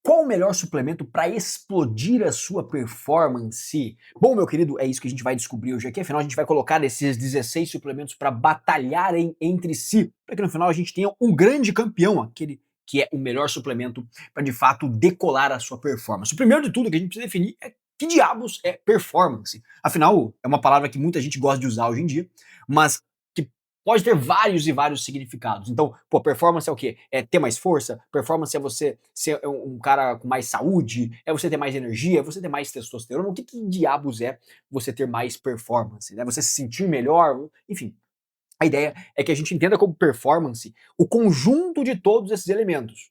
Qual o melhor suplemento para explodir a sua performance? Bom, meu querido, é isso que a gente vai descobrir hoje aqui. Afinal, a gente vai colocar esses 16 suplementos para batalharem entre si, para que no final a gente tenha um grande campeão, aquele que é o melhor suplemento para de fato decolar a sua performance. O primeiro de tudo que a gente precisa definir é que diabos é performance. Afinal, é uma palavra que muita gente gosta de usar hoje em dia, mas que pode ter vários e vários significados. Então, pô, performance é o quê? É ter mais força? Performance é você ser um cara com mais saúde? É você ter mais energia? É você ter mais testosterona? O que diabos é você ter mais performance? Né? Você se sentir melhor? Enfim, a ideia é que a gente entenda como performance o conjunto de todos esses elementos,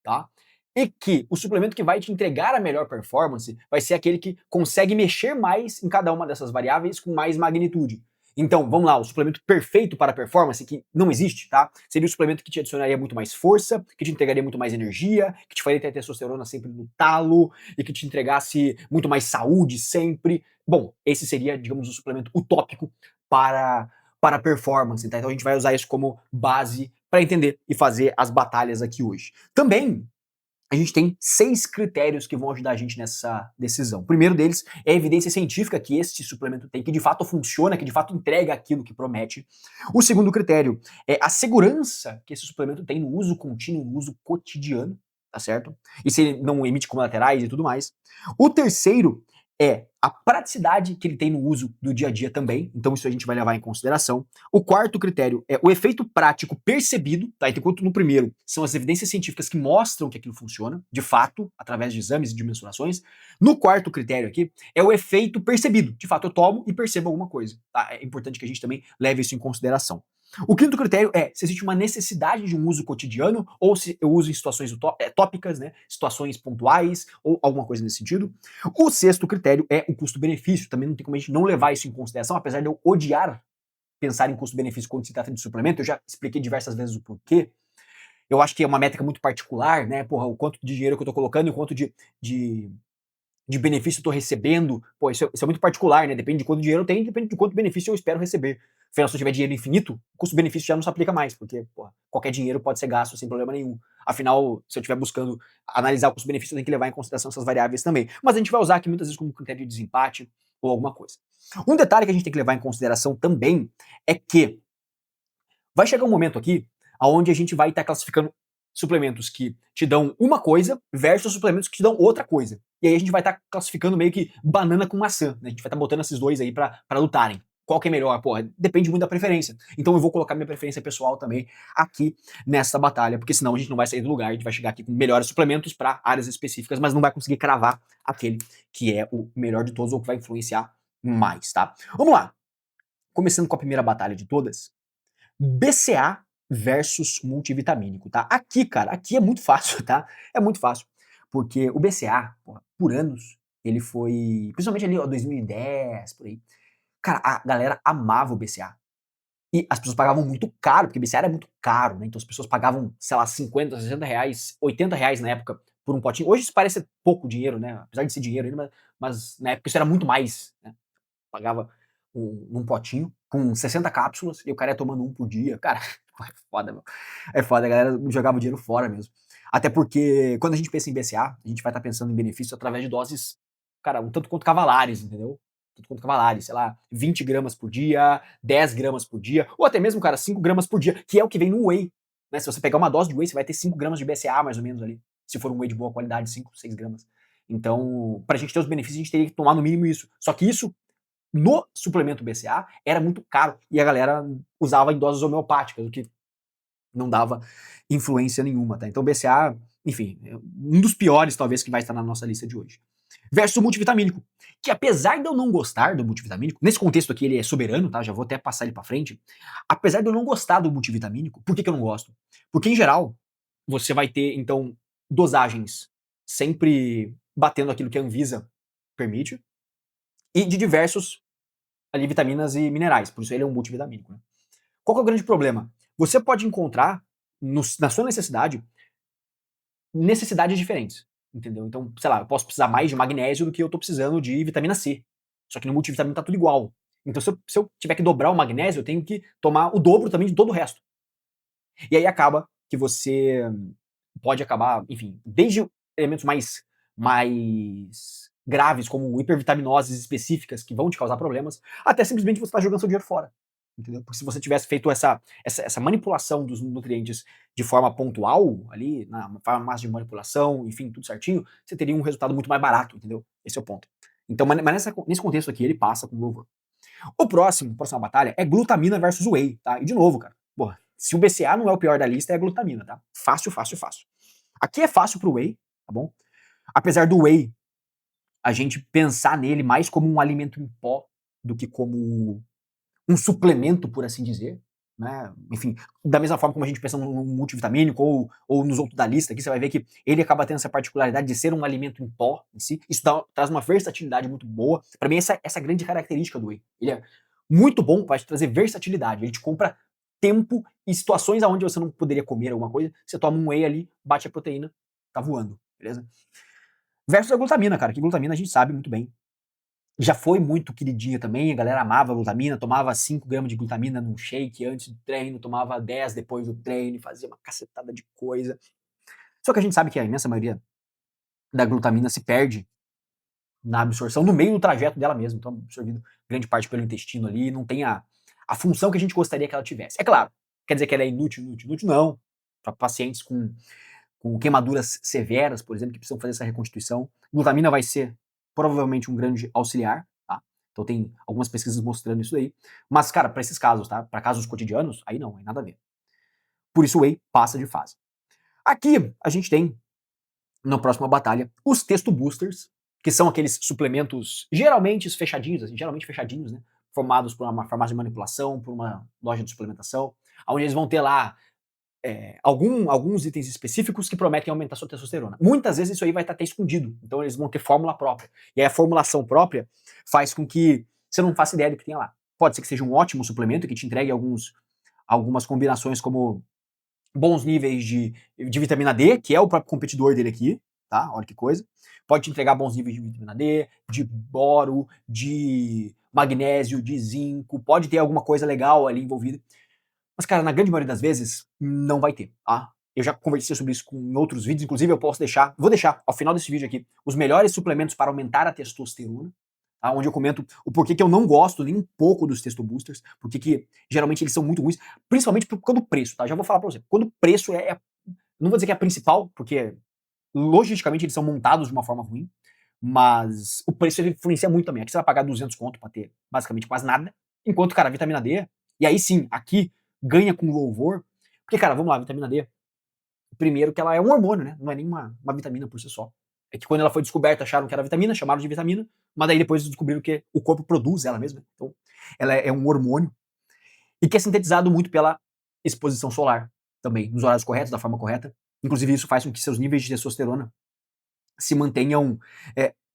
tá? E que o suplemento que vai te entregar a melhor performance vai ser aquele que consegue mexer mais em cada uma dessas variáveis com mais magnitude. Então, vamos lá, o suplemento perfeito para a performance, que não existe, tá? Seria o suplemento que te adicionaria muito mais força, que te entregaria muito mais energia, que te faria ter testosterona sempre no talo e que te entregasse muito mais saúde sempre. Bom, esse seria, digamos, o suplemento utópico para a performance, tá? Então a gente vai usar isso como base para entender e fazer as batalhas aqui hoje. Também a gente tem 6 critérios que vão ajudar a gente nessa decisão. O primeiro deles é a evidência científica que este suplemento tem, que de fato funciona, que de fato entrega aquilo que promete. O segundo critério é a segurança que esse suplemento tem no uso contínuo, no uso cotidiano, tá certo? E se ele não emite colaterais e tudo mais. O terceiro é a praticidade que ele tem no uso do dia a dia também, então isso a gente vai levar em consideração. O quarto critério é o efeito prático percebido, tá? Enquanto no primeiro são as evidências científicas que mostram que aquilo funciona, de fato, através de exames e de mensurações. No quarto critério aqui é o efeito percebido, de fato eu tomo e percebo alguma coisa, tá? É importante que a gente também leve isso em consideração. O quinto critério é se existe uma necessidade de um uso cotidiano ou se eu uso em situações tópicas, né, situações pontuais ou alguma coisa nesse sentido. O sexto critério é o custo-benefício. Também não tem como a gente não levar isso em consideração, apesar de eu odiar pensar em custo-benefício quando se trata de suplemento. Eu já expliquei diversas vezes o porquê. Eu acho que é uma métrica muito particular, né? Porra, o quanto de dinheiro que eu tô colocando e o quanto de, de benefício eu tô recebendo. Pô, isso é muito particular, né? Depende de quanto dinheiro eu tenho, depende de quanto benefício eu espero receber. Afinal, se eu tiver dinheiro infinito, o custo-benefício já não se aplica mais, porque porra, qualquer dinheiro pode ser gasto sem problema nenhum. Afinal, se eu estiver buscando analisar o custo-benefício, eu tenho que levar em consideração essas variáveis também. Mas a gente vai usar aqui muitas vezes como critério de desempate ou alguma coisa. Um detalhe que a gente tem que levar em consideração também é que vai chegar um momento aqui onde a gente vai estar classificando suplementos que te dão uma coisa versus suplementos que te dão outra coisa. E aí a gente vai estar classificando meio que banana com maçã, né? A gente vai estar botando esses dois aí para lutarem. Qual que é melhor? Porra, depende muito da preferência. Então eu vou colocar minha preferência pessoal também aqui nessa batalha, porque senão a gente não vai sair do lugar, a gente vai chegar aqui com melhores suplementos para áreas específicas, mas não vai conseguir cravar aquele que é o melhor de todos ou que vai influenciar mais, tá? Vamos lá. Começando com a primeira batalha de todas, BCA versus multivitamínico, tá? Aqui, cara, aqui é muito fácil, tá? É muito fácil. Porque o BCA, porra, por anos, ele foi. Principalmente ali, ó, 2010, por aí. Cara, a galera amava o BCA. E as pessoas pagavam muito caro, porque BCA era muito caro, né? Então as pessoas pagavam, sei lá, 50, 60 reais, 80 reais na época por um potinho. Hoje isso parece pouco dinheiro, né? Apesar de ser dinheiro ainda, mas na época isso era muito mais, né? Pagava num potinho com 60 cápsulas e o cara ia tomando um por dia. Cara, é foda, meu. É foda, a galera jogava o dinheiro fora mesmo. Até porque quando a gente pensa em BCA, a gente vai estar pensando em benefício através de doses, cara, um tanto quanto cavalares, entendeu? Um tanto quanto cavalares, sei lá, 20 gramas por dia, 10 gramas por dia, ou até mesmo, cara, 5 gramas por dia, que é o que vem no whey. Né? Se você pegar uma dose de whey, você vai ter 5 gramas de BCA, mais ou menos, ali. Se for um whey de boa qualidade, 5, 6 gramas. Então, pra gente ter os benefícios, a gente teria que tomar no mínimo isso. Só que isso no suplemento BCA era muito caro e a galera usava em doses homeopáticas, o que não dava influência nenhuma, tá? Então BCA, enfim, é um dos piores talvez que vai estar na nossa lista de hoje. Versus o multivitamínico, que apesar de eu não gostar do multivitamínico, nesse contexto aqui ele é soberano, tá? Já vou até passar ele para frente. Apesar de eu não gostar do multivitamínico, por que eu não gosto? Porque em geral você vai ter então dosagens sempre batendo aquilo que a Anvisa permite e de diversos ali vitaminas e minerais, por isso ele é um multivitamínico. Né? Qual que é o grande problema? Você pode encontrar na sua necessidade necessidades diferentes, entendeu? Então, sei lá, eu posso precisar mais de magnésio do que eu tô precisando de vitamina C. Só que no multivitamínico tá tudo igual. Então, se eu tiver que dobrar o magnésio, eu tenho que tomar o dobro também de todo o resto. E aí acaba que você pode acabar, enfim, desde elementos mais graves, como hipervitaminoses específicas que vão te causar problemas, até simplesmente você tá jogando seu dinheiro fora. Entendeu? Porque se você tivesse feito essa manipulação dos nutrientes de forma pontual, ali, na farmácia de manipulação, enfim, tudo certinho, você teria um resultado muito mais barato, entendeu? Esse é o ponto. Então, mas nesse contexto aqui, ele passa com louvor. Próxima batalha é glutamina versus whey, tá? E de novo, cara, porra, se o BCA não é o pior da lista, é a glutamina, tá? Fácil, fácil, fácil. Aqui é fácil pro whey, tá bom? Apesar do whey, a gente pensar nele mais como um alimento em pó do que como um suplemento, por assim dizer, né? Enfim, da mesma forma como a gente pensa no multivitamínico ou nos outros da lista aqui, você vai ver que ele acaba tendo essa particularidade de ser um alimento em pó em si. Isso traz uma versatilidade muito boa. Para mim, essa é a grande característica do whey. Ele é muito bom para te trazer versatilidade. Ele te compra tempo e situações onde você não poderia comer alguma coisa. Você toma um whey ali, bate a proteína, tá voando, beleza? Versus a glutamina, cara, que glutamina a gente sabe muito bem. Já foi muito queridinha também, a galera amava a glutamina, tomava 5 gramas de glutamina num shake antes do treino, tomava 10 depois do treino, fazia uma cacetada de coisa. Só que a gente sabe que a imensa maioria da glutamina se perde na absorção, no meio do trajeto dela mesmo, então absorvido grande parte pelo intestino ali, não tem a função que a gente gostaria que ela tivesse. É claro, quer dizer que ela é inútil, não. Para pacientes com queimaduras severas, por exemplo, que precisam fazer essa reconstituição. Glutamina vai ser provavelmente um grande auxiliar, tá? Então tem algumas pesquisas mostrando isso aí. Mas, cara, para esses casos, tá? Para casos cotidianos, aí não, aí nada a ver. Por isso o whey passa de fase. Aqui a gente tem, na próxima batalha, os texto boosters, que são aqueles suplementos geralmente fechadinhos, assim, né? Formados por uma farmácia de manipulação, por uma loja de suplementação, onde eles vão ter lá alguns itens específicos que prometem aumentar sua testosterona. Muitas vezes isso aí vai estar até escondido, então eles vão ter fórmula própria. E aí a formulação própria faz com que você não faça ideia do que tem lá. Pode ser que seja um ótimo suplemento que te entregue algumas combinações como bons níveis de vitamina D, que é o próprio competidor dele aqui, tá? Olha que coisa. Pode te entregar bons níveis de vitamina D, de boro, de magnésio, de zinco, pode ter alguma coisa legal ali envolvida. Mas, cara, na grande maioria das vezes, não vai ter, tá? Eu já conversei sobre isso em outros vídeos, inclusive eu vou deixar ao final desse vídeo aqui, os melhores suplementos para aumentar a testosterona, tá? Onde eu comento o porquê que eu não gosto nem um pouco dos Testo Boosters, porque que geralmente eles são muito ruins, principalmente por causa do preço, tá? Já vou falar pra você. Quando o preço não vou dizer que é a principal, porque logisticamente eles são montados de uma forma ruim, mas o preço ele influencia muito também. Aqui você vai pagar 200 conto pra ter basicamente quase nada, enquanto, cara, a vitamina D, e aí sim, aqui ganha com louvor, porque, cara, vamos lá, a vitamina D, primeiro que ela é um hormônio, né? Não é nem uma vitamina por si só. É que quando ela foi descoberta, acharam que era vitamina, chamaram de vitamina, mas daí depois descobriram que o corpo produz ela mesma. Então, ela é um hormônio e que é sintetizado muito pela exposição solar também, nos horários corretos, da forma correta. Inclusive, isso faz com que seus níveis de testosterona se mantenham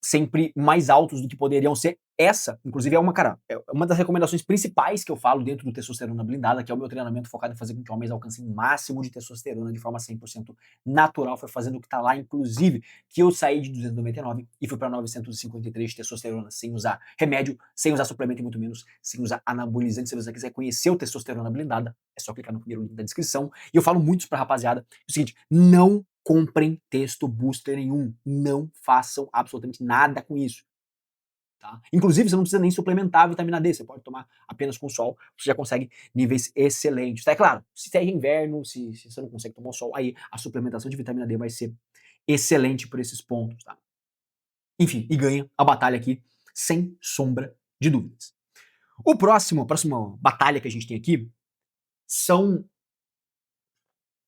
sempre mais altos do que poderiam ser. Essa, inclusive, é uma das recomendações principais que eu falo dentro do Testosterona Blindada, que é o meu treinamento focado em fazer com que homens alcancem o máximo de testosterona de forma 100% natural. Foi fazendo o que tá lá, inclusive, que eu saí de 299 e fui para 953 de testosterona, sem usar remédio, sem usar suplemento e muito menos sem usar anabolizante. Se você quiser conhecer o Testosterona Blindada, é só clicar no primeiro link da descrição. E eu falo muito isso pra rapaziada. É o seguinte, não comprem texto booster nenhum. Não façam absolutamente nada com isso. Tá? Inclusive, você não precisa nem suplementar a vitamina D. Você pode tomar apenas com sol. Você já consegue níveis excelentes. Tá? É claro, se é inverno, se você não consegue tomar o sol, aí a suplementação de vitamina D vai ser excelente por esses pontos. Tá? Enfim, e ganha a batalha aqui sem sombra de dúvidas. A próxima batalha que a gente tem aqui são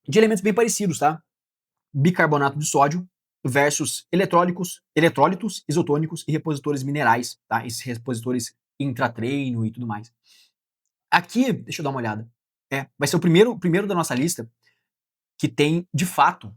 de elementos bem parecidos, tá? Bicarbonato de sódio versus eletrólitos isotônicos e repositores minerais, tá? Esses repositores intratreino e tudo mais. Aqui, deixa eu dar uma olhada. Vai ser o primeiro da nossa lista que tem, de fato,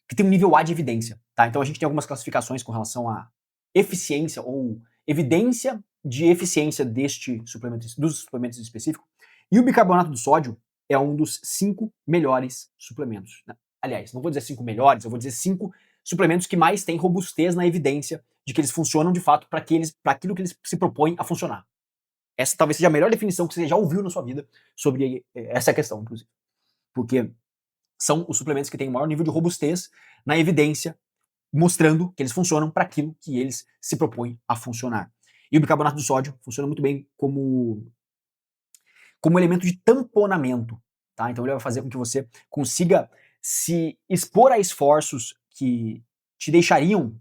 que tem um nível A de evidência, tá? Então a gente tem algumas classificações com relação à eficiência ou evidência de eficiência dos suplementos específicos. E o bicarbonato de sódio é um dos 5 melhores suplementos, né? Aliás, não vou dizer 5 melhores, eu vou dizer 5 suplementos que mais têm robustez na evidência de que eles funcionam de fato para aquilo que eles se propõem a funcionar. Essa talvez seja a melhor definição que você já ouviu na sua vida sobre essa questão, inclusive. Porque são os suplementos que têm o maior nível de robustez na evidência, mostrando que eles funcionam para aquilo que eles se propõem a funcionar. E o bicarbonato de sódio funciona muito bem como elemento de tamponamento, tá? Então ele vai fazer com que você consiga se expor a esforços que te deixariam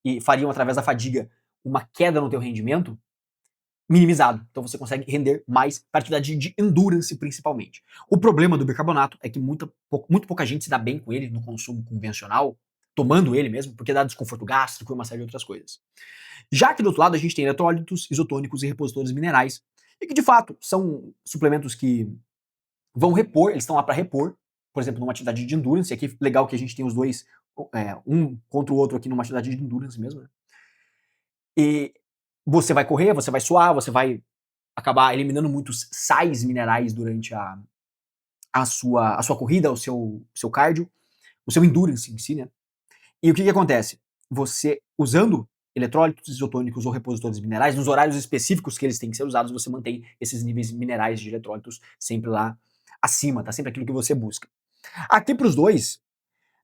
e fariam através da fadiga uma queda no teu rendimento minimizado. Então você consegue render mais para atividade de endurance principalmente. O problema do bicarbonato é que muito pouca gente se dá bem com ele no consumo convencional, tomando ele mesmo, porque dá desconforto gástrico e uma série de outras coisas. Já que do outro lado a gente tem eletrólitos, isotônicos e repositores minerais, e que de fato são suplementos que vão repor, eles estão lá para repor, por exemplo, numa atividade de endurance, e aqui legal que a gente tem os dois, um contra o outro aqui numa atividade de endurance mesmo, né? E você vai correr, você vai suar, você vai acabar eliminando muitos sais minerais durante a sua corrida, o seu cardio, o seu endurance em si, né? E o que acontece? Você, usando eletrólitos isotônicos ou repositores minerais, nos horários específicos que eles têm que ser usados, você mantém esses níveis minerais de eletrólitos sempre lá acima, tá? Sempre aquilo que você busca. Aqui para os dois,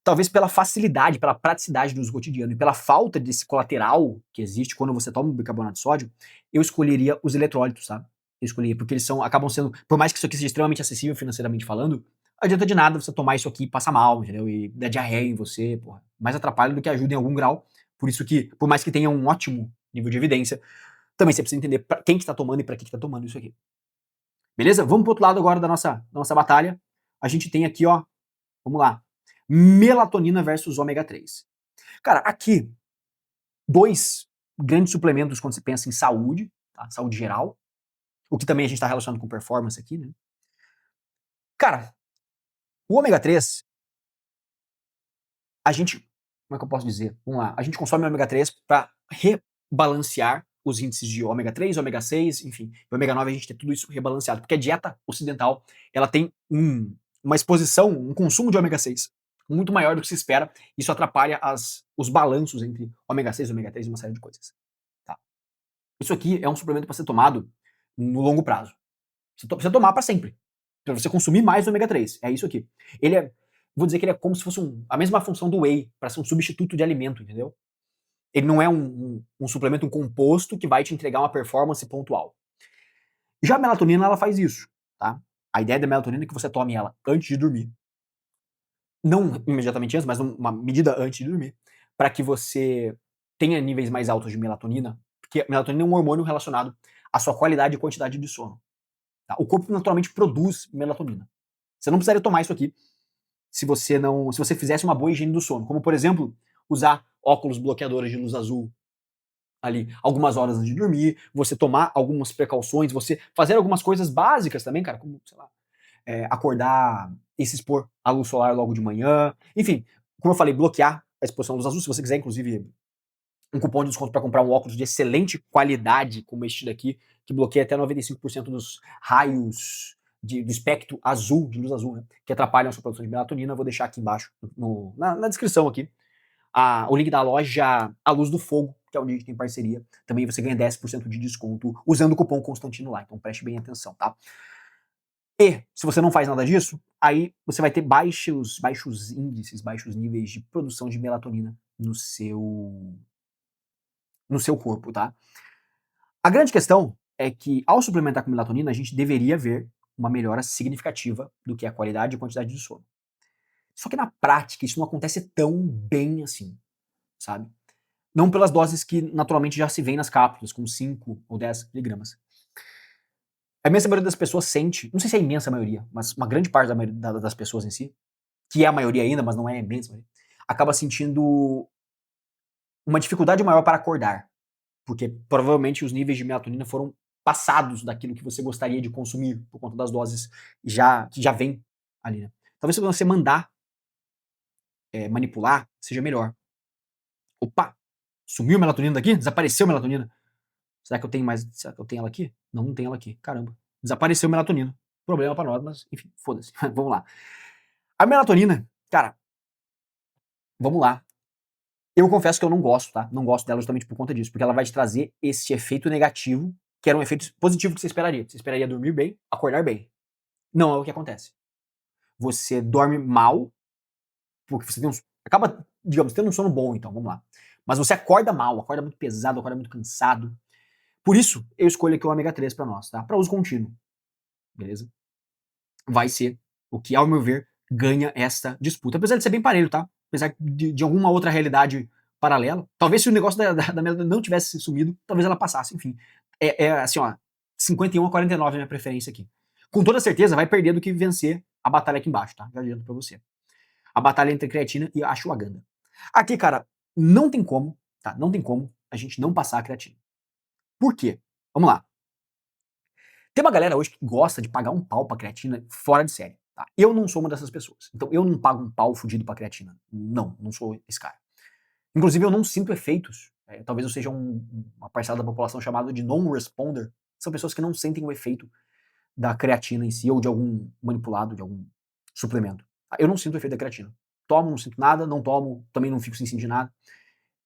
talvez pela facilidade, pela praticidade do uso cotidiano e pela falta desse colateral que existe quando você toma um bicarbonato de sódio, eu escolheria os eletrólitos, tá? Eu escolheria, porque eles acabam sendo, por mais que isso aqui seja extremamente acessível financeiramente falando, não adianta de nada você tomar isso aqui e passar mal, entendeu? E dar diarreia em você, porra. Mais atrapalha do que ajuda em algum grau. Por isso que, por mais que tenha um ótimo nível de evidência, também você precisa entender pra quem que tá tomando e pra que tá tomando isso aqui. Beleza? Vamos pro outro lado agora da nossa batalha. A gente tem aqui, ó, vamos lá. Melatonina versus ômega 3. Cara, aqui, dois grandes suplementos quando você pensa em saúde, tá? Saúde geral, o que também a gente está relacionando com performance aqui, né? Cara, o ômega 3, a gente, como é que eu posso dizer? Vamos lá, a gente consome ômega 3 para rebalancear os índices de ômega 3, ômega 6, enfim, e ômega 9 a gente tem tudo isso rebalanceado, porque a dieta ocidental, ela tem uma exposição, um consumo de ômega 6 muito maior do que se espera, isso atrapalha os balanços entre ômega 6, ômega 3 e uma série de coisas. Tá? Isso aqui é um suplemento para ser tomado no longo prazo. Você precisa tomar para sempre. Para você consumir mais ômega 3. É isso aqui. Ele é, vou dizer que ele é como se fosse a mesma função do whey, para ser um substituto de alimento, entendeu? Ele não é um suplemento, um composto que vai te entregar uma performance pontual. Já a melatonina, ela faz isso, tá? A ideia da melatonina é que você tome ela antes de dormir. Não imediatamente antes, mas uma medida antes de dormir, para que você tenha níveis mais altos de melatonina, porque a melatonina é um hormônio relacionado à sua qualidade e quantidade de sono. Tá? O corpo naturalmente produz melatonina. Você não precisaria tomar isso aqui se você fizesse uma boa higiene do sono, como por exemplo, usar óculos bloqueadores de luz azul ali algumas horas antes de dormir, você tomar algumas precauções, você fazer algumas coisas básicas também, cara, como, sei lá, acordar e se expor à luz solar logo de manhã, enfim, como eu falei, bloquear a exposição à luz azul, se você quiser, inclusive, um cupom de desconto para comprar um óculos de excelente qualidade, como este daqui, que bloqueia até 95% dos raios do espectro azul, de luz azul, né, que atrapalham a sua produção de melatonina. Eu vou deixar aqui embaixo, na descrição aqui, o link da loja A Luz do Fogo, que é onde a gente tem parceria. Também você ganha 10% de desconto usando o cupom Constantino lá, então preste bem atenção, tá? E, se você não faz nada disso, aí você vai ter baixos índices, baixos níveis de produção de melatonina no seu corpo, tá? A grande questão é que, ao suplementar com melatonina, a gente deveria ver uma melhora significativa do que a qualidade e quantidade de sono. Só que na prática, isso não acontece tão bem assim, sabe? Não pelas doses que naturalmente já se vê nas cápsulas, com 5 ou 10 miligramas. A imensa maioria das pessoas sente, não sei se é a imensa maioria, mas uma grande parte das pessoas em si, que é a maioria ainda, mas não é a imensa maioria, acaba sentindo uma dificuldade maior para acordar. Porque provavelmente os níveis de melatonina foram passados daquilo que você gostaria de consumir, por conta das doses que já vem ali, né? Talvez se você mandar manipular, seja melhor. Opa, sumiu a melatonina daqui? Desapareceu a melatonina. Será que eu tenho mais? Será que eu tenho ela aqui? Não, não tenho ela aqui. Caramba. Desapareceu a melatonina. Problema pra nós, mas enfim, foda-se. Vamos lá. A melatonina, cara, vamos lá. Eu confesso que eu não gosto, tá? Não gosto dela justamente por conta disso, porque ela vai te trazer esse efeito negativo, que era um efeito positivo que você esperaria. Você esperaria dormir bem, acordar bem. Não é o que acontece. você dorme mal, porque você acaba, digamos, tendo um sono bom, então, vamos lá. Mas você acorda mal, acorda muito pesado, acorda muito cansado. Por isso, eu escolho aqui o ômega 3 para nós, tá? Para uso contínuo, beleza? Vai ser o que, ao meu ver, ganha esta disputa. Apesar de ser bem parelho, tá? Apesar de alguma outra realidade paralela. Talvez se o negócio da Melody não tivesse sumido, talvez ela passasse, enfim. É assim, ó, 51-49 a minha preferência aqui. Com toda certeza, vai perder do que vencer a batalha aqui embaixo, tá? Já adianto pra você. A batalha entre a creatina e a ashwagandha. Aqui, cara, não tem como, tá? Não tem como a gente não passar a creatina. Por quê? Vamos lá. Tem uma galera hoje que gosta de pagar um pau pra creatina fora de série. Tá? Eu não sou uma dessas pessoas. Então eu não pago um pau fudido pra creatina. Não, não sou esse cara. Inclusive eu não sinto efeitos. Talvez eu seja uma parcela da população chamada de non-responder. São pessoas que não sentem o efeito da creatina em si ou de algum manipulado, de algum suplemento. Eu não sinto o efeito da creatina. Tomo, não sinto nada, não tomo, também não fico sem sentir nada.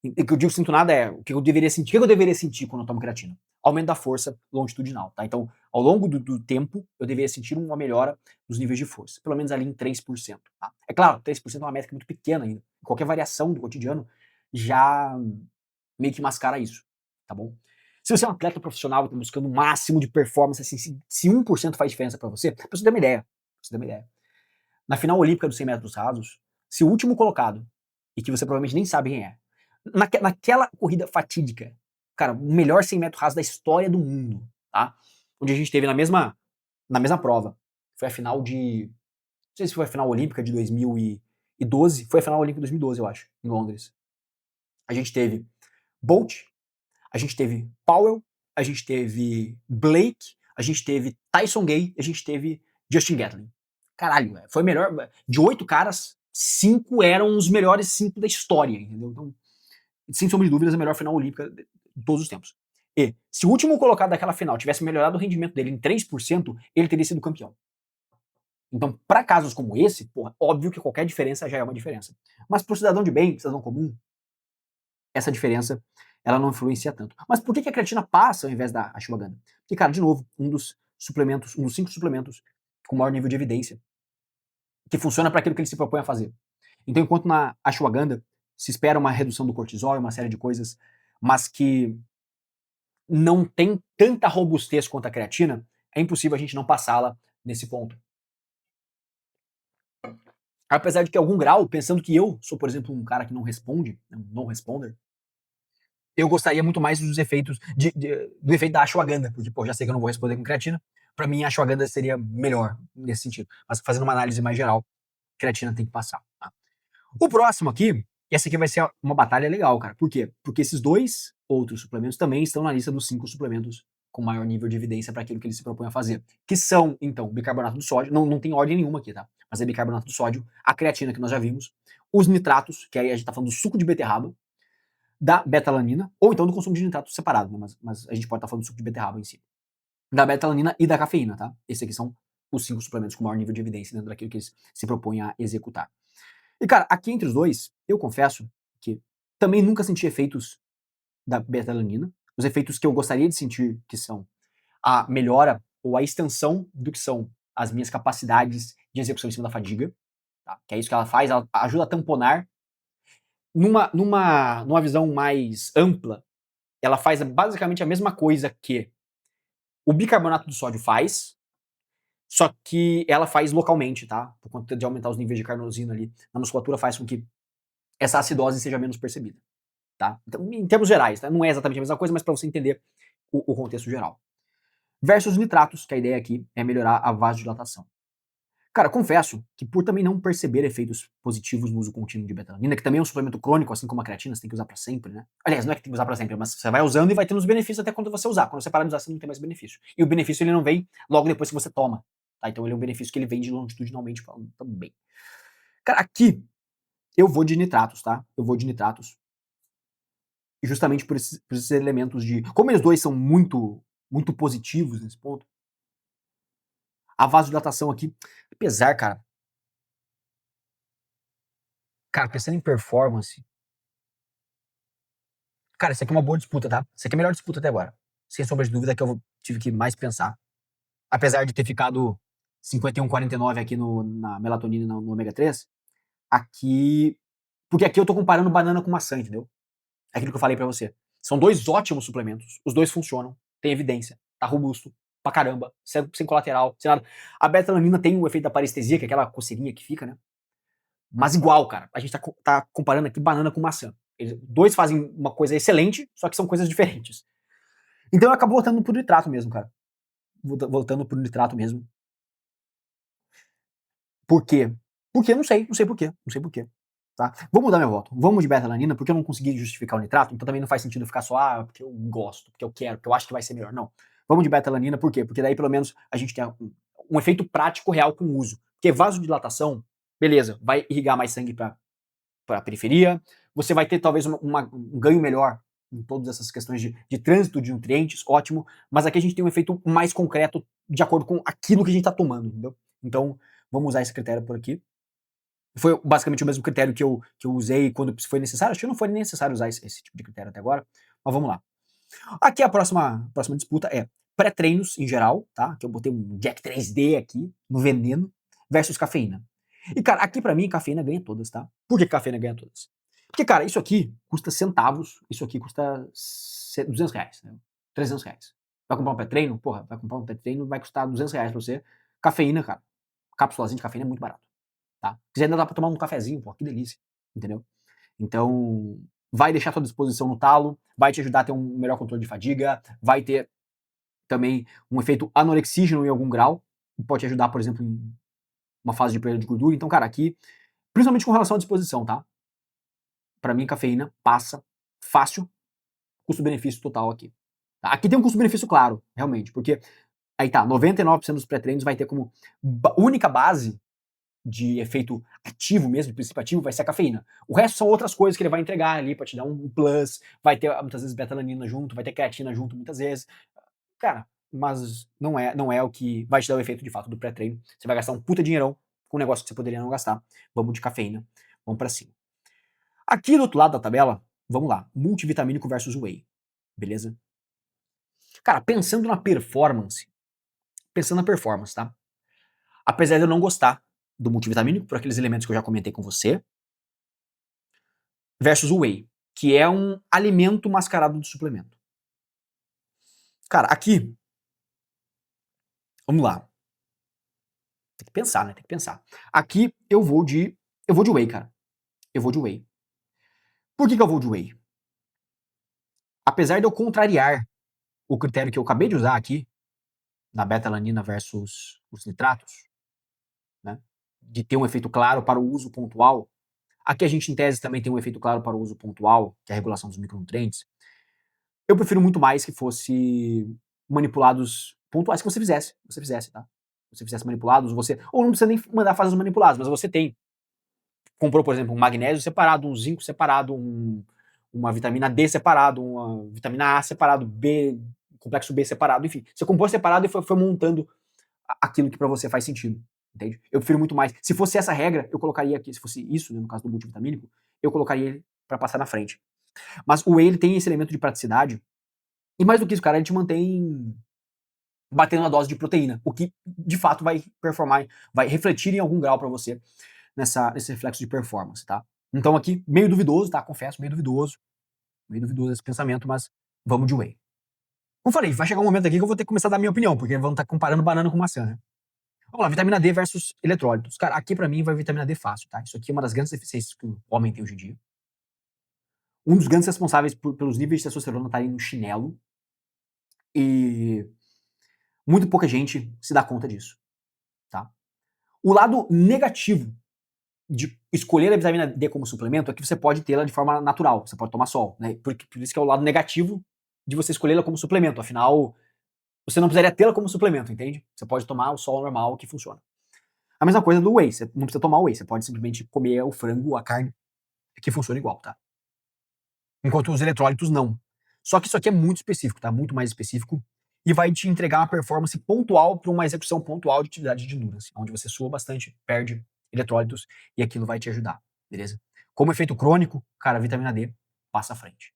O que eu digo sinto nada é o que eu deveria sentir. O que eu deveria sentir quando eu tomo creatina? Aumento da força longitudinal, tá? Então, ao longo do tempo, eu deveria sentir uma melhora dos níveis de força, pelo menos ali em 3%. Tá? É claro, 3% é uma métrica muito pequena ainda. Qualquer variação do cotidiano já meio que mascara isso, tá bom? Se você é um atleta profissional e está buscando o máximo de performance, assim, se 1% faz diferença para você, pra você ter uma ideia, na final olímpica dos 100 metros rasos, se o último colocado, e que você provavelmente nem sabe quem é, naquela corrida fatídica, cara, o melhor 100 metros rasos da história do mundo, tá? Onde a gente teve na mesma prova. Foi a final de. Não sei se foi a final olímpica de 2012. Foi a final olímpica de 2012, eu acho, em Londres. A gente teve Bolt, a gente teve Powell, a gente teve Blake, a gente teve Tyson Gay, a gente teve Justin Gatlin. Caralho, foi melhor. De 8 caras, 5 eram os melhores 5 da história, entendeu? Então, sem sombra de dúvidas, a melhor final olímpica de todos os tempos. E se o último colocado daquela final tivesse melhorado o rendimento dele em 3%, ele teria sido campeão. Então, para casos como esse, porra, óbvio que qualquer diferença já é uma diferença. Mas para o cidadão de bem, cidadão comum, essa diferença ela não influencia tanto. Mas por que a creatina passa ao invés da ashwagandha? Porque, cara, de novo, um dos 5 suplementos com maior nível de evidência, que funciona para aquilo que ele se propõe a fazer. Então, enquanto na ashwagandha se espera uma redução do cortisol e uma série de coisas, mas que não tem tanta robustez quanto a creatina, é impossível a gente não passá-la nesse ponto. Apesar de que, em algum grau, pensando que eu sou, por exemplo, um cara que não responde, um non-responder, eu gostaria muito mais dos efeitos do efeito da ashwagandha, porque, pô, já sei que eu não vou responder com creatina. Pra mim, a ashwagandha seria melhor nesse sentido. Mas fazendo uma análise mais geral, creatina tem que passar. Tá? O próximo aqui, essa aqui vai ser uma batalha legal, cara. Por quê? Porque esses dois outros suplementos também estão na lista dos 5 suplementos com maior nível de evidência para aquilo que ele se propõe a fazer. Que são, então, bicarbonato de sódio, não tem ordem nenhuma aqui, tá? Mas é bicarbonato de sódio, a creatina que nós já vimos, os nitratos, que aí a gente tá falando do suco de beterraba, da betalanina, ou então do consumo de nitrato separado, né? Mas a gente pode estar falando do suco de beterraba em si. Da betalanina e da cafeína, tá? Esses aqui são os 5 suplementos com maior nível de evidência dentro daquilo que eles se propõem a executar. E, cara, aqui entre os dois, eu confesso que também nunca senti efeitos da betalanina. Os efeitos que eu gostaria de sentir, que são a melhora ou a extensão do que são as minhas capacidades de execução em cima da fadiga, tá? Que é isso que ela faz, ela ajuda a tamponar. Numa visão mais ampla, ela faz basicamente a mesma coisa que o bicarbonato de sódio faz, só que ela faz localmente, tá? Por conta de aumentar os níveis de carnosina ali na musculatura, faz com que essa acidose seja menos percebida, tá? Então, em termos gerais, tá? Não é exatamente a mesma coisa, mas para você entender o contexto geral. Versus nitratos, que a ideia aqui é melhorar a vasodilatação. Cara, confesso que por também não perceber efeitos positivos no uso contínuo de betalanina, que também é um suplemento crônico, assim como a creatina, você tem que usar para sempre, né? Aliás, não é que tem que usar para sempre, mas você vai usando e vai tendo os benefícios até quando você usar. Quando você parar de usar, você não tem mais benefício. E o benefício ele não vem logo depois que você toma, tá? Então ele é um benefício que ele vem de longitudinalmente falando também. Cara, aqui eu vou de nitratos, tá? Eu vou de nitratos. Justamente por esses elementos de... Como eles dois são muito positivos nesse ponto, a vasodilatação aqui, apesar, cara, pensando em performance, cara, isso aqui é uma boa disputa, tá? Isso aqui é a melhor disputa até agora. Sem sombra de dúvida que eu tive que mais pensar. Apesar de ter ficado 51,49 aqui na melatonina e no ômega 3, aqui. Porque aqui eu tô comparando banana com maçã, entendeu? É aquilo que eu falei pra você. São dois ótimos suplementos. Os dois funcionam. Tem evidência. Tá robusto. Pra caramba. Sem colateral, sem nada. A beta-alanina tem o efeito da parestesia, que é aquela coceirinha que fica, né? Mas igual, cara. A gente tá comparando aqui banana com maçã. Eles, dois fazem uma coisa excelente, só que são coisas diferentes. Então eu acabo voltando pro nitrato mesmo, cara. Voltando pro nitrato mesmo. Por quê? Porque não sei por quê. Não sei por quê. Tá? Vou mudar meu voto. Vamos de beta-alanina, porque eu não consegui justificar o nitrato, então também não faz sentido ficar só, porque eu gosto, porque eu quero, porque eu acho que vai ser melhor. Não. Vamos de beta-alanina, por quê? Porque daí pelo menos a gente tem um efeito prático real com o uso. Porque vasodilatação, beleza, vai irrigar mais sangue para a periferia, você vai ter talvez um ganho melhor em todas essas questões de trânsito de nutrientes, ótimo, mas aqui a gente tem um efeito mais concreto de acordo com aquilo que a gente está tomando, entendeu? Então, vamos usar esse critério por aqui. Foi basicamente o mesmo critério que eu usei quando foi necessário. Acho que não foi necessário usar esse tipo de critério até agora, mas vamos lá. Aqui a próxima disputa é pré-treinos em geral, tá? Que eu botei um Jack 3D aqui, no veneno, versus cafeína. E, cara, aqui pra mim, cafeína ganha todas, tá? Por que cafeína ganha todas? Porque, cara, isso aqui custa centavos, isso aqui custa R$ 200, né? R$ 300. Vai comprar um pré-treino? Porra, vai comprar um pré-treino, vai custar R$ 200 pra você. Cafeína, cara, cápsulazinha de cafeína é muito barato, tá? Se quiser ainda dá pra tomar um cafezinho, pô, que delícia, entendeu? Então, vai deixar à tua disposição no talo, vai te ajudar a ter um melhor controle de fadiga, vai ter também um efeito anorexígeno em algum grau, pode te ajudar, por exemplo, em uma fase de perda de gordura. Então, cara, aqui, principalmente com relação à disposição, tá? Pra mim, cafeína passa fácil, custo-benefício total aqui. Tá? Aqui tem um custo-benefício claro, realmente, porque aí tá, 99% dos pré-treinos vai ter como única base de efeito ativo mesmo, de princípio ativo, vai ser a cafeína. O resto são outras coisas que ele vai entregar ali pra te dar um plus, vai ter muitas vezes beta-alanina junto, vai ter creatina junto muitas vezes. Cara, mas não é o que vai te dar o efeito de fato do pré-treino. Você vai gastar um puta dinheirão com um negócio que você poderia não gastar. Vamos de cafeína, vamos pra cima. Aqui do outro lado da tabela, vamos lá, multivitamínico versus whey, beleza? Cara, pensando na performance, tá? Apesar de eu não gostar do multivitamínico, por aqueles elementos que eu já comentei com você, versus o whey, que é um alimento mascarado de suplemento. Cara, aqui, vamos lá. Tem que pensar, né? Tem que pensar. Aqui eu vou de whey, cara. Eu vou de whey. Por que eu vou de whey? Apesar de eu contrariar o critério que eu acabei de usar aqui, na beta-alanina versus os nitratos, né? De ter um efeito claro para o uso pontual. Aqui a gente, em tese, também tem um efeito claro para o uso pontual, que é a regulação dos micronutrientes. Eu prefiro muito mais que fosse manipulados pontuais, que você fizesse, tá? Você fizesse manipulados, ou não precisa nem mandar fazer os manipulados, mas você comprou, por exemplo, um magnésio separado, um zinco separado, uma vitamina D separado, uma vitamina A separado, complexo B separado, enfim. Você comprou separado e foi montando aquilo que para você faz sentido, entende? Eu prefiro muito mais. Se fosse essa regra, eu colocaria aqui, se fosse isso, né, no caso do multivitamínico, eu colocaria ele para passar na frente. Mas o whey ele tem esse elemento de praticidade, e mais do que isso, cara, ele te mantém batendo a dose de proteína, o que de fato vai performar, vai refletir em algum grau para você nesse reflexo de performance, tá? Então aqui, meio duvidoso, tá? Confesso, meio duvidoso esse pensamento, mas vamos de whey. Como falei, vai chegar um momento aqui que eu vou ter que começar a dar minha opinião, porque vamos estar comparando banana com maçã, né? Vamos lá, vitamina D versus eletrólitos. Cara, aqui pra mim vai vitamina D fácil, tá? Isso aqui é uma das grandes deficiências que o homem tem hoje em dia. Um dos grandes responsáveis pelos níveis de testosterona estarem no chinelo. E muito pouca gente se dá conta disso, tá? O lado negativo de escolher a vitamina D como suplemento é que você pode tê-la de forma natural, você pode tomar sol, né? Por isso que é o lado negativo de você escolhê-la como suplemento. Afinal, você não precisaria tê-la como suplemento, entende? Você pode tomar o sol normal que funciona. A mesma coisa do whey, você não precisa tomar whey, você pode simplesmente comer o frango, a carne, que funciona igual, tá? Enquanto os eletrólitos não. Só que isso aqui é muito específico, tá? Muito mais específico e vai te entregar uma performance pontual para uma execução pontual de atividade de endurance, onde você sua bastante, perde eletrólitos e aquilo vai te ajudar, beleza? Como efeito crônico, cara, a vitamina D passa à frente.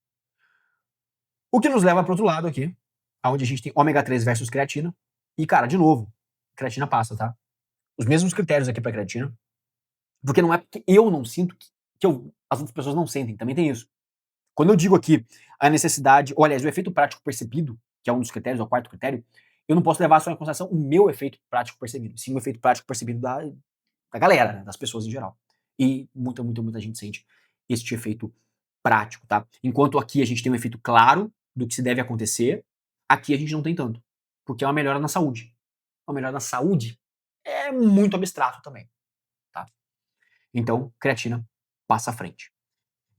O que nos leva para outro lado aqui, onde a gente tem ômega 3 versus creatina. E, cara, de novo, creatina passa, tá? os mesmos critérios aqui pra creatina, porque não é porque eu não sinto as outras pessoas não sentem, também tem isso. Quando eu digo aqui a necessidade, ou aliás, o efeito prático percebido, que é um dos critérios, é o quarto critério, eu não posso levar só em consideração o meu efeito prático percebido, sim o efeito prático percebido da galera, né, das pessoas em geral. E muita gente sente este efeito prático, tá? Enquanto aqui a gente tem um efeito claro do que se deve acontecer, aqui a gente não tem tanto, porque é uma melhora na saúde. Uma melhora na saúde é muito abstrato também, tá? Então, creatina passa à frente.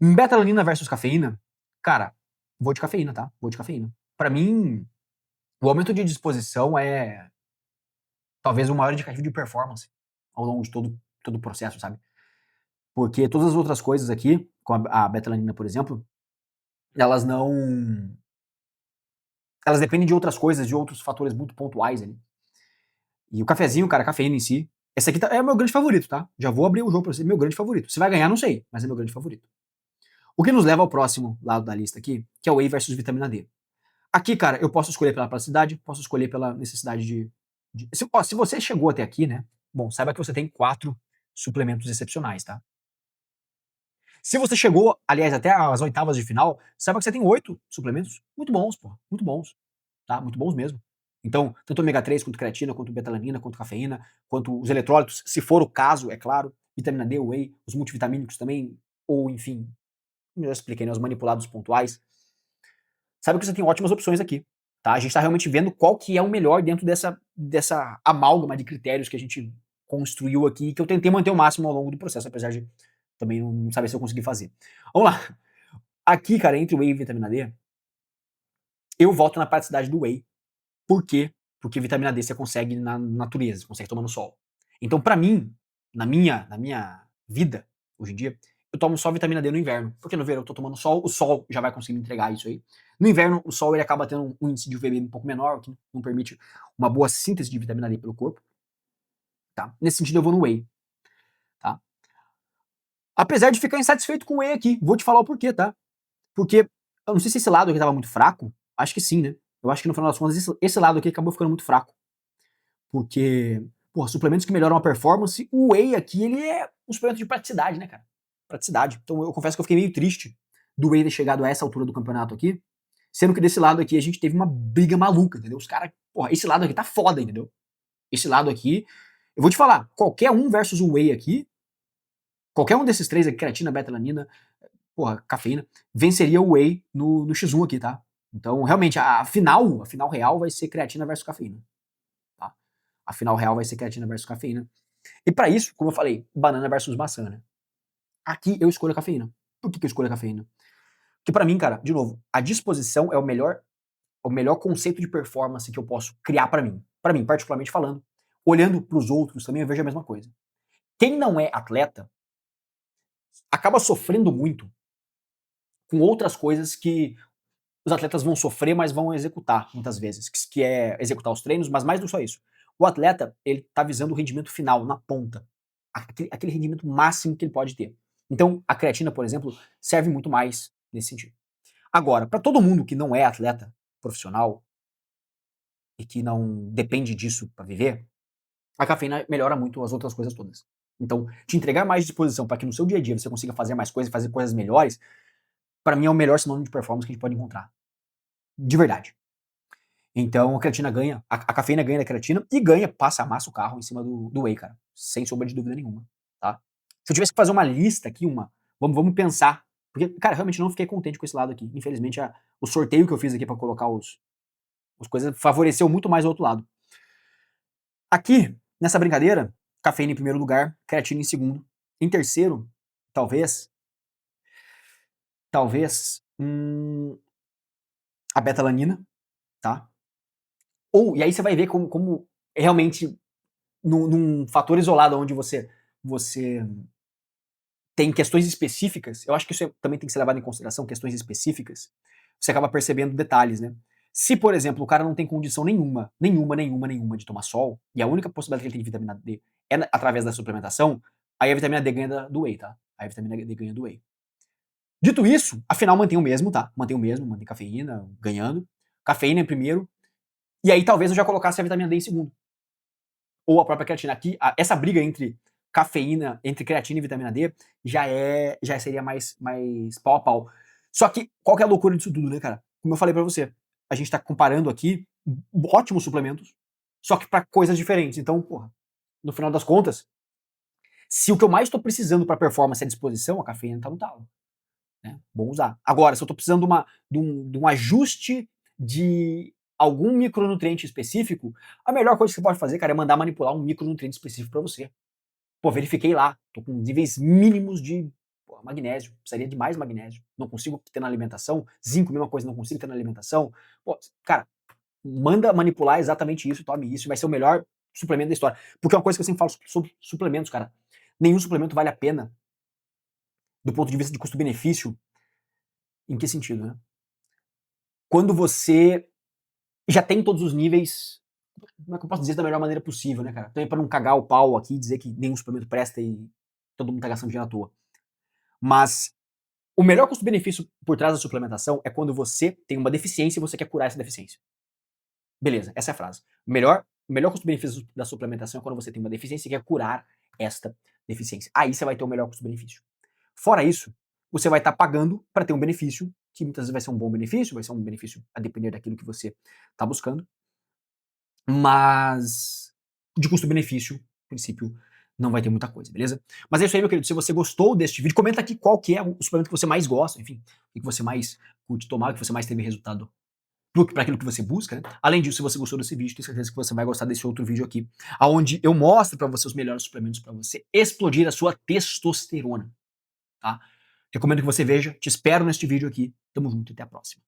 Betalanina versus cafeína, cara, vou de cafeína, tá? Vou de cafeína. Pra mim, o aumento de disposição é talvez o maior indicativo de performance ao longo de todo o processo, sabe? Porque todas as outras coisas aqui, como a betalanina, por exemplo, elas não. Elas dependem de outras coisas, de outros fatores muito pontuais ali. E o cafezinho, cara, a cafeína em si. Esse aqui é o meu grande favorito, tá? Já vou abrir o jogo pra você, meu grande favorito. Se vai ganhar, não sei, mas é meu grande favorito. O que nos leva ao próximo lado da lista aqui, que é o Whey versus vitamina D. Aqui, cara, eu posso escolher pela praticidade, posso escolher pela necessidade se você chegou até aqui, né? Bom, saiba que você tem 4 suplementos excepcionais, tá? Se você chegou, aliás, até as oitavas de final, saiba que você tem 8 suplementos muito bons, pô. Muito bons, tá? Muito bons mesmo. Então, tanto ômega 3, quanto creatina, quanto betalanina, quanto cafeína, quanto os eletrólitos, se for o caso, é claro, vitamina D, whey, os multivitamínicos também, ou enfim, eu já expliquei, né, os manipulados pontuais. Sabe que você tem ótimas opções aqui, tá? A gente está realmente vendo qual que é o melhor dentro dessa amálgama de critérios que a gente construiu aqui, que eu tentei manter o máximo ao longo do processo, apesar de também não saber se eu consegui fazer. Vamos lá. Aqui, cara, entre o whey e vitamina D, eu volto na praticidade do whey. Por quê? Porque vitamina D você consegue na natureza, você consegue tomar no sol. Então, pra mim, na minha vida, hoje em dia, eu tomo só vitamina D no inverno. Porque no verão eu tô tomando sol, o sol já vai conseguir me entregar isso aí. No inverno, o sol ele acaba tendo um índice de UVB um pouco menor, o que não permite uma boa síntese de vitamina D pelo corpo. Tá? Nesse sentido, eu vou no whey. Tá? Apesar de ficar insatisfeito com o whey aqui, vou te falar o porquê, tá? Porque eu não sei se esse lado aqui tava muito fraco. Acho que sim, né? Eu acho que no final das contas, esse lado aqui acabou ficando muito fraco. Porque, pô, suplementos que melhoram a performance, o whey aqui, ele é um suplemento de praticidade, né, cara? Praticidade. Então eu confesso que eu fiquei meio triste do whey ter chegado a essa altura do campeonato aqui, sendo que desse lado aqui a gente teve uma briga maluca, entendeu? Os caras, porra, esse lado aqui tá foda, entendeu? Esse lado aqui, eu vou te falar, qualquer um versus o whey aqui, qualquer um desses três aqui, creatina, betalanina, porra, cafeína, venceria o whey no X1 aqui, tá? Então, realmente, a final real vai ser creatina versus cafeína, tá? A final real vai ser creatina versus cafeína. E pra isso, como eu falei, banana versus maçã, né? Aqui eu escolho a cafeína. Por que eu escolho a cafeína? Porque pra mim, cara, de novo, a disposição é o melhor conceito de performance que eu posso criar pra mim. Pra mim, particularmente falando. Olhando pros outros também, eu vejo a mesma coisa. Quem não é atleta acaba sofrendo muito com outras coisas que os atletas vão sofrer, mas vão executar muitas vezes, que é executar os treinos, mas mais do que só isso. O atleta, ele tá visando o rendimento final, na ponta. Aquele rendimento máximo que ele pode ter. Então, a creatina, por exemplo, serve muito mais nesse sentido. Agora, para todo mundo que não é atleta profissional e que não depende disso para viver, a cafeína melhora muito as outras coisas todas. Então, te entregar mais disposição para que no seu dia a dia você consiga fazer mais coisas, fazer coisas melhores, para mim é o melhor sinônimo de performance que a gente pode encontrar. De verdade. Então a creatina ganha, a cafeína ganha da creatina e ganha, passa, amassa o carro em cima do whey, cara. Sem sombra de dúvida nenhuma, tá? Se eu tivesse que fazer uma lista aqui, vamos pensar. Porque, cara, realmente não fiquei contente com esse lado aqui. Infelizmente, o sorteio que eu fiz aqui pra colocar os coisas favoreceu muito mais o outro lado. Aqui, nessa brincadeira, cafeína em primeiro lugar, creatina em segundo. Em terceiro, talvez, a betalanina, tá? E aí você vai ver como realmente num fator isolado onde você tem questões específicas, eu acho que isso também tem que ser levado em consideração, questões específicas, você acaba percebendo detalhes, né? Se, por exemplo, o cara não tem condição nenhuma de tomar sol, e a única possibilidade que ele tem de vitamina D é através da suplementação, aí a vitamina D ganha do whey, tá? Aí a vitamina D ganha do whey. Dito isso, afinal mantém o mesmo, tá? Mantém cafeína ganhando, cafeína em primeiro, e aí talvez eu já colocasse a vitamina D em segundo. ou a própria creatina. Aqui, essa briga entre cafeína, entre creatina e vitamina D, já seria mais pau a pau. Só que, qual que é a loucura disso tudo, né, cara? Como eu falei pra você, a gente tá comparando aqui ótimos suplementos, só que pra coisas diferentes. Então, porra, no final das contas, se o que eu mais tô precisando pra performance é disposição, a cafeína tá no talo, né? Bom usar. Agora, se eu tô precisando de um ajuste de algum micronutriente específico, a melhor coisa que você pode fazer, cara, é mandar manipular um micronutriente específico pra você. Pô, verifiquei lá, tô com níveis mínimos de magnésio, precisaria de mais magnésio, não consigo ter na alimentação, zinco, mesma coisa, não consigo ter na alimentação. Pô, cara, manda manipular exatamente isso, tome isso, vai ser o melhor suplemento da história. Porque é uma coisa que eu sempre falo sobre suplementos, cara, nenhum suplemento vale a pena do ponto de vista de custo-benefício. Em que sentido, né? Quando você já tem todos os níveis, como é que eu posso dizer da melhor maneira possível, né, cara? Também pra não cagar o pau aqui e dizer que nenhum suplemento presta e todo mundo tá gastando dinheiro à toa. Mas o melhor custo-benefício por trás da suplementação é quando você tem uma deficiência e você quer curar essa deficiência. Beleza, essa é a frase. O melhor custo-benefício da suplementação é quando você tem uma deficiência e quer curar esta deficiência. Aí você vai ter o melhor custo-benefício. Fora isso, você vai estar pagando para ter um benefício, que muitas vezes vai ser um bom benefício, vai ser um benefício a depender daquilo que você está buscando, mas de custo-benefício, no princípio, não vai ter muita coisa, beleza? Mas é isso aí, meu querido. Se você gostou deste vídeo, comenta aqui qual que é o suplemento que você mais gosta, enfim, o que você mais curte tomar, o que você mais teve resultado para aquilo que você busca, né? Além disso, se você gostou desse vídeo, tenho certeza que você vai gostar desse outro vídeo aqui, onde eu mostro para você os melhores suplementos para você explodir a sua testosterona, tá? Recomendo que você veja. Te espero neste vídeo aqui. Tamo junto e até a próxima.